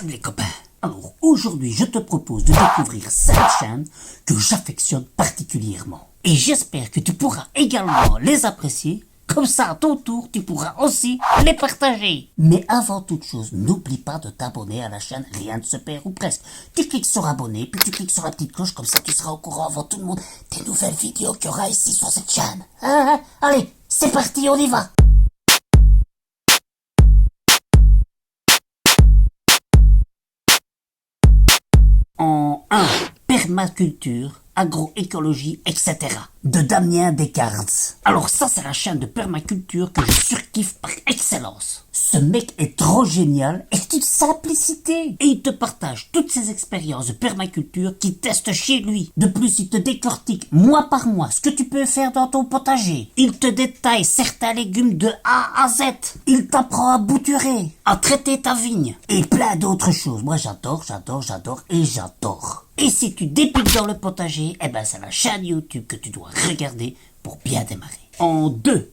Salut les copains. Alors aujourd'hui je te propose de découvrir 5 chaînes que j'affectionne particulièrement. Et j'espère que tu pourras également les apprécier. Comme ça à ton tour tu pourras aussi les partager. Mais avant toute chose, n'oublie pas de t'abonner à la chaîne Rien ne se perd ou presque. Tu cliques sur abonner puis tu cliques sur la petite cloche, comme ça tu seras au courant avant tout le monde des nouvelles vidéos qu'il y aura ici sur cette chaîne. Allez, c'est parti, on y va. En 1, permaculture, agroécologie, etc. de Damien Descartes. Alors ça, c'est la chaîne de permaculture que je surkiffe par excellence. Ce mec est trop génial et d'une simplicité. Et il te partage toutes ses expériences de permaculture qu'il teste chez lui. De plus, il te décortique mois par mois ce que tu peux faire dans ton potager. Il te détaille certains légumes de A à Z. Il t'apprend à bouturer, à traiter ta vigne et plein d'autres choses. Moi, j'adore. Et si tu débutes dans le potager, c'est la chaîne YouTube que tu dois regarder pour bien démarrer. En 2,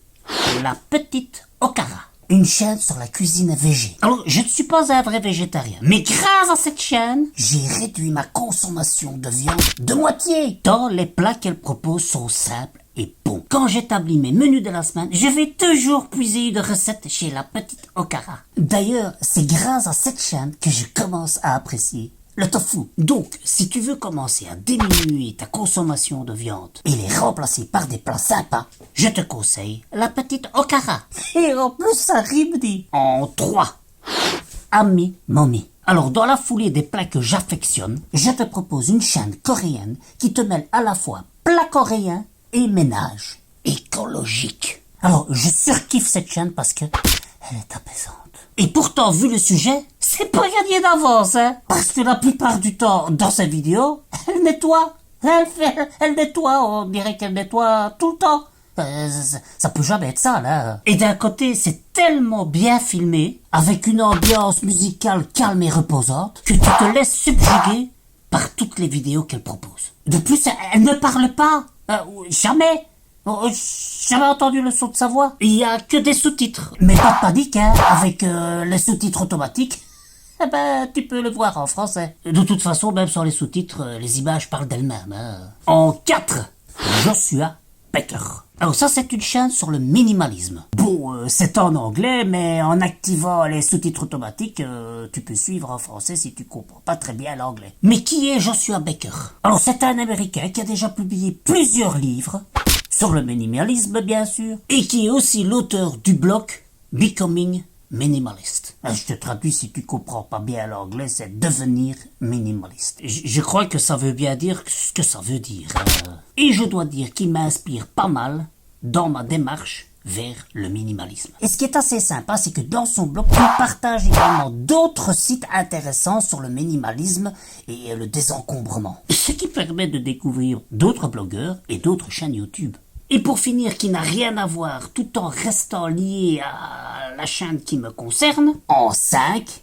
la petite Okara. Une chaîne sur la cuisine végé. Alors, je ne suis pas un vrai végétarien, mais grâce à cette chaîne, j'ai réduit ma consommation de viande de moitié. Tant les plats qu'elle propose sont simples et bons. Quand j'établis mes menus de la semaine, je vais toujours puiser une recette chez la petite Okara. D'ailleurs, c'est grâce à cette chaîne que je commence à apprécier le tofu. Donc, si tu veux commencer à diminuer ta consommation de viande et les remplacer par des plats sympas, je te conseille la petite Okara. Et en plus, ça rime dit. En 3, Ami Mommy. Alors, dans la foulée des plats que j'affectionne, je te propose une chaîne coréenne qui te mêle à la fois plats coréens et ménage écologique. Alors, je surkiffe cette chaîne parce que elle est apaisante. Et pourtant, vu le sujet, c'est pas gagné d'avance, hein. Parce que la plupart du temps, dans ces vidéos, elle nettoie. Elle nettoie, on dirait qu'elle nettoie tout le temps. Ça peut jamais être ça, là. Et d'un côté, c'est tellement bien filmé, avec une ambiance musicale calme et reposante, que tu te laisses subjuguer par toutes les vidéos qu'elle propose. De plus, elle ne parle pas. Jamais. J'avais entendu le son de sa voix. Il y a que des sous-titres. Mais pas de panique, hein, avec les sous-titres automatiques. Tu peux le voir en français. De toute façon, même sans les sous-titres, les images parlent d'elles-mêmes. Hein. En 4, Joshua Becker. Alors ça, c'est une chaîne sur le minimalisme. Bon, c'est en anglais, mais en activant les sous-titres automatiques, tu peux suivre en français si tu comprends pas très bien l'anglais. Mais qui est Joshua Becker? Alors c'est un Américain qui a déjà publié plusieurs livres sur le minimalisme, bien sûr, et qui est aussi l'auteur du blog Becoming Minimalist. Je te traduis si tu comprends pas bien l'anglais, c'est devenir minimaliste. Je crois que ça veut bien dire ce que ça veut dire. Et je dois dire qu'il m'inspire pas mal dans ma démarche vers le minimalisme. Et ce qui est assez sympa, c'est que dans son blog, il partage également d'autres sites intéressants sur le minimalisme et le désencombrement. Ce qui permet de découvrir d'autres blogueurs et d'autres chaînes YouTube. Et pour finir, qui n'a rien à voir, tout en restant lié à la chaîne qui me concerne, en 5,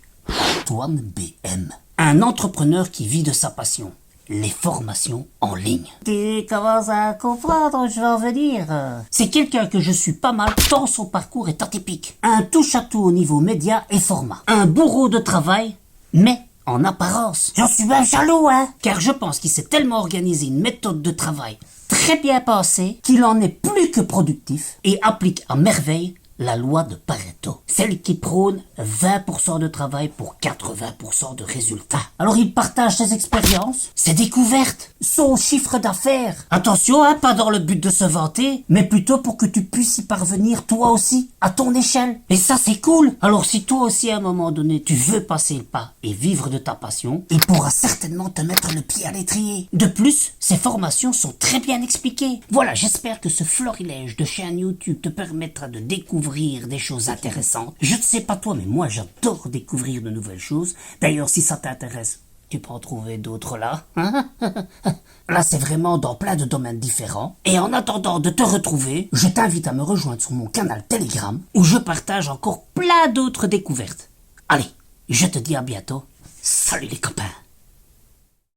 Antoine BM. Un entrepreneur qui vit de sa passion, les formations en ligne. Tu commences à comprendre où je veux en venir. C'est quelqu'un que je suis pas mal, tant son parcours est atypique. Un touche-à-tout au niveau média et format. Un bourreau de travail, mais en apparence. J'en suis bien jaloux, hein. Car je pense qu'il s'est tellement organisé une méthode de travail très bien pensée qu'il en est plus que productif et applique à merveille la loi de Pareto, celle qui prône 20% de travail pour 80% de résultats. Alors il partage ses expériences, ses découvertes, son chiffre d'affaires. Attention, hein, pas dans le but de se vanter, mais plutôt pour que tu puisses y parvenir toi aussi, à ton échelle. Et ça c'est cool. Alors si toi aussi à un moment donné tu veux passer le pas et vivre de ta passion, il pourra certainement te mettre le pied à l'étrier. De plus, ces formations sont très bien expliquées. Voilà, j'espère que ce florilège de chaînes YouTube te permettra de découvrir des choses intéressantes. Je ne sais pas toi, mais moi j'adore découvrir de nouvelles choses. D'ailleurs, si ça t'intéresse, tu peux en trouver d'autres là. Là, c'est vraiment dans plein de domaines différents. Et en attendant de te retrouver, je t'invite à me rejoindre sur mon canal Telegram, où je partage encore plein d'autres découvertes. Allez, je te dis à bientôt. Salut les copains!